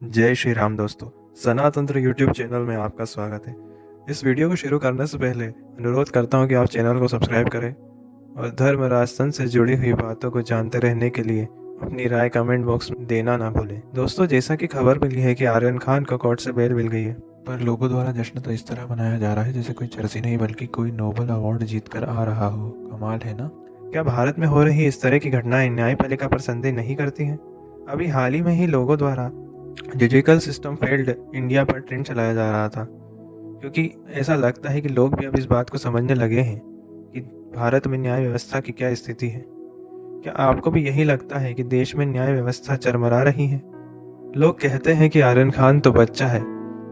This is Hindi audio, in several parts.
जय श्री राम दोस्तों, सनातंत्र यूट्यूब चैनल में आपका स्वागत है। इस वीडियो को शुरू करने से पहले अनुरोध करता हूं कि आप चैनल को सब्सक्राइब करें और धर्म राजतंत्र से जुड़ी हुई बातों को जानते रहने के लिए अपनी राय कमेंट बॉक्स में देना ना भूलें। दोस्तों, जैसा कि खबर मिली है कि आर्यन खान को कोर्ट से बेल मिल गई है, पर लोगों द्वारा जश्न तो इस तरह मनाया जा रहा है जैसे कोई चर्चा नहीं बल्कि कोई नोबेल अवार्ड जीत कर आ रहा हो। कमाल है ना। क्या भारत में हो रही इस तरह की घटनाएं न्यायपालिका पर संदेह नहीं करती हैं? अभी हाल ही में ही लोगों द्वारा जुडिकल सिस्टम फेल्ड इंडिया पर ट्रेंड चलाया जा रहा था, क्योंकि ऐसा लगता है कि लोग भी अब इस बात को समझने लगे हैं कि भारत में न्याय व्यवस्था की क्या स्थिति है। क्या आपको भी यही लगता है कि देश में न्याय व्यवस्था चरमरा रही है? लोग कहते हैं कि आर्यन खान तो बच्चा है,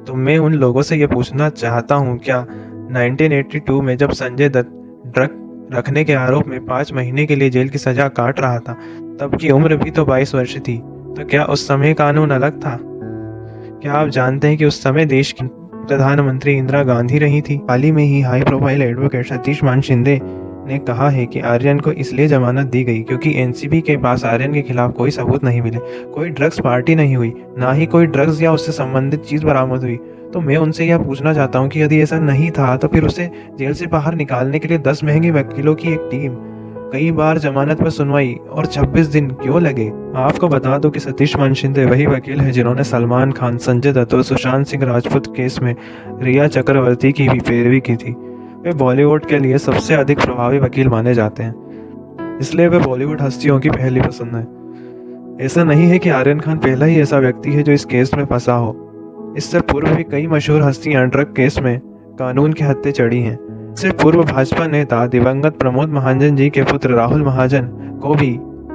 तो मैं उन लोगों से ये पूछना चाहता हूँ, क्या 1982 में जब संजय दत्त ड्रग रखने के आरोप में 5 महीने के लिए जेल की सजा काट रहा था, तब की उम्र भी तो 22 वर्ष थी, तो क्या उस समय कानून अलग था? क्या आप जानते हैं कि उस समय देश की प्रधानमंत्री इंदिरा गांधी रही थी? हाल ही में ही हाई प्रोफाइल एडवोकेट सतीश मान शिंदे ने कहा है कि आर्यन को इसलिए जमानत दी गई क्योंकि एनसीबी के पास आर्यन के खिलाफ कोई सबूत नहीं मिले, कोई ड्रग्स पार्टी नहीं हुई, ना ही कोई ड्रग्स या उससे संबंधित चीज बरामद हुई। तो मैं उनसे यह पूछना चाहता हूँ कि यदि ऐसा नहीं था तो फिर उसे जेल से बाहर निकालने के लिए 10 महंगे वकीलों की एक टीम, कई बार जमानत पर सुनवाई और 26 दिन क्यों लगे? आपको बता दो कि सतीश मान शिंदे वही वकील है जिन्होंने सलमान खान, संजय दत्त और सुशांत सिंह राजपूत केस में रिया चक्रवर्ती की भी पैरवी की थी। वे बॉलीवुड के लिए सबसे अधिक प्रभावी वकील माने जाते हैं, इसलिए वे बॉलीवुड हस्तियों की पहली पसंद है। ऐसा नहीं है कि आर्यन खान पहला ही ऐसा व्यक्ति है जो इस केस में फंसा हो। इससे पूर्व भी कई मशहूर हस्तियां ड्रग केस में कानून के हत्थे चढ़ी हैं। इससे पूर्व भाजपा नेता दिवंगत प्रमोद महाजन जी के पुत्र राहुल महाजन को भी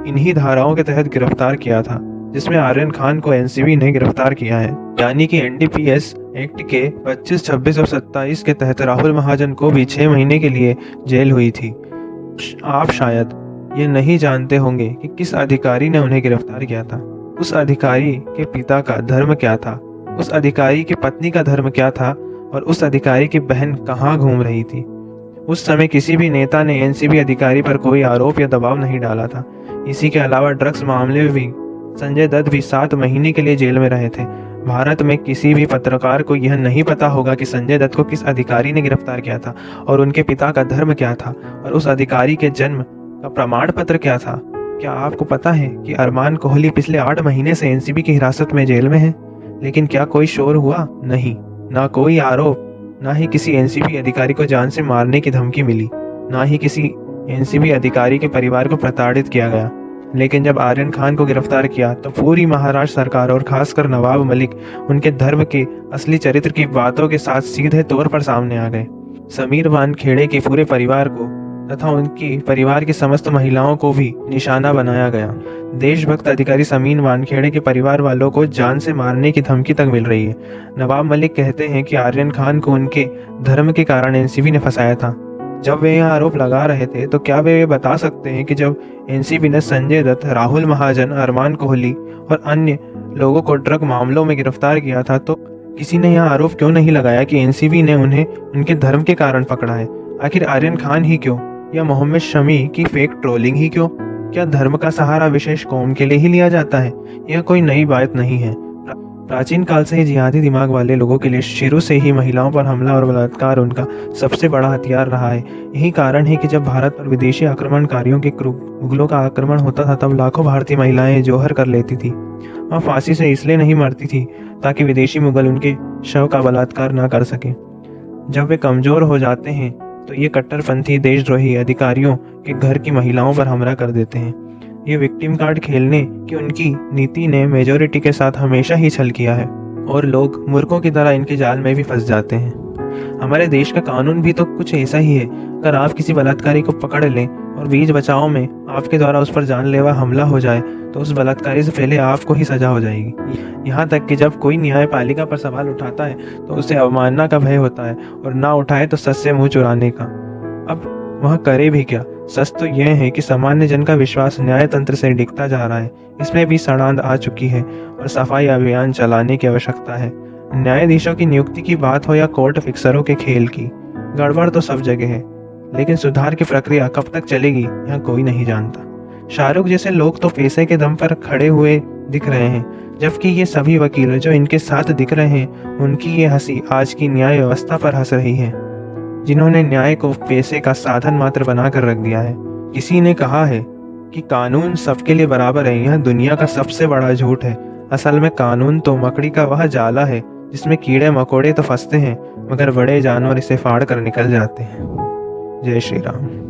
इन्हीं धाराओं के तहत गिरफ्तार किया था, जिसमें आर्यन खान को एनसीबी ने गिरफ्तार किया है। यानी कि एनडीपीएस एक्ट के 25, 26 और 27 के तहत राहुल महाजन को भी 6 महीने के लिए जेल हुई थी। आप शायद ये नहीं जानते होंगे कि किस अधिकारी ने उन्हें गिरफ्तार किया था। उस अधिकारी के पिता का धर्म क्या था, उस अधिकारी की पत्नी का धर्म क्या था और उस अधिकारी की बहन कहाँ घूम रही थी। उस समय किसी भी नेता ने एनसीबी अधिकारी पर कोई आरोप या दबाव नहीं डाला था। इसी के अलावा ड्रग्स मामले में भी संजय दत्त भी 7 महीने के लिए जेल में रहे थे। भारत में किसी भी पत्रकार को यह नहीं पता होगा कि संजय दत्त को किस अधिकारी ने गिरफ्तार किया था और उनके पिता का धर्म क्या था और उस अधिकारी के जन्म का प्रमाण पत्र क्या था। क्या आपको पता है कि अरमान कोहली पिछले 8 महीने से एनसीबी की हिरासत में जेल में है? लेकिन क्या कोई शोर हुआ? नहीं, ना कोई आरोप, ना ही किसी एनसीबी अधिकारी को जान से मारने की धमकी मिली, ना ही किसी एनसीबी अधिकारी के परिवार को प्रताड़ित किया गया। लेकिन जब आर्यन खान को गिरफ्तार किया तो पूरी महाराष्ट्र सरकार और खासकर नवाब मलिक उनके धर्म के असली चरित्र की बातों के साथ सीधे तौर पर सामने आ गए। समीर वानखेड़े के पूरे परिवार को तथा उनकी परिवार की समस्त महिलाओं को भी निशाना बनाया गया। देशभक्त अधिकारी समीर वानखेड़े के परिवार वालों को जान से मारने की धमकी तक मिल रही है। नवाब मलिक कहते हैं कि आर्यन खान को उनके धर्म के कारण एनसीबी ने फंसाया था। जब वे यह आरोप लगा रहे थे तो क्या वे बता सकते हैं कि जब एनसीबी ने संजय दत्त, राहुल महाजन, अरमान कोहली और अन्य लोगों को ड्रग मामलों में गिरफ्तार किया था तो किसी ने यह आरोप क्यों नहीं लगाया कि एनसीबी ने उन्हें उनके धर्म के कारण पकड़ा है? आखिर आर्यन खान ही क्यों, या मोहम्मद शमी की फेक ट्रोलिंग ही क्यों? क्या धर्म का सहारा विशेष कौम के लिए ही लिया जाता है? यह कोई नई बात नहीं है। प्राचीन काल से ही जिहादी दिमाग वाले लोगों के लिए शुरू से ही महिलाओं पर हमला और बलात्कार उनका सबसे बड़ा हथियार रहा है। यही कारण है कि जब भारत पर विदेशी आक्रमणकारियों के मुगलों का आक्रमण होता था तब लाखों भारतीय महिलाएं जौहर कर लेती थी। वह फांसी से इसलिए नहीं मरती थी ताकि विदेशी मुगल उनके शव का बलात्कार ना कर सके। जब वे कमजोर हो जाते हैं तो ये कट्टरपंथी देशद्रोही अधिकारियों के घर की महिलाओं पर हमला कर देते हैं। ये विक्टिम कार्ड खेलने की उनकी नीति ने मेजोरिटी के साथ हमेशा ही छल किया है और लोग मूर्खों की तरह इनके जाल में भी फंस जाते हैं। हमारे देश का कानून भी तो कुछ ऐसा ही है। अगर आप किसी बलात्कारी को पकड़ लें और बीच बचाव में आपके द्वारा उस पर जानलेवा हमला हो जाए तो उस बलात्कारी से पहले आपको ही सजा हो जाएगी। यहाँ तक कि जब कोई न्यायपालिका पर सवाल उठाता है तो उसे अवमानना का भय होता है और ना उठाए तो सच से मुंह चुराने का। अब वह करे भी क्या? सच तो यह है कि सामान्य जन का विश्वास न्यायतंत्र से डिगता जा रहा है। इसमें भी सड़ांध आ चुकी है और सफाई अभियान चलाने की आवश्यकता है। न्यायाधीशों की नियुक्ति की बात हो या कोर्ट फिक्सरों के खेल की, गड़बड़ तो सब जगह है, लेकिन सुधार की प्रक्रिया कब तक चलेगी यह कोई नहीं जानता। शाहरुख जैसे लोग तो पैसे के दम पर खड़े हुए दिख रहे हैं, जबकि ये सभी वकील जो इनके साथ दिख रहे हैं, उनकी ये हंसी आज की न्याय व्यवस्था पर हंस रही है, जिन्होंने न्याय को पैसे का साधन मात्र बनाकर रख दिया है। किसी ने कहा है कि कानून सबके लिए बराबर है। यह दुनिया का सबसे बड़ा झूठ है। असल में कानून तो मकड़ी का वह जाला है जिसमें कीड़े मकोड़े तो फंसते हैं, मगर बड़े जानवर इसे फाड़ कर निकल जाते हैं। जय श्री राम।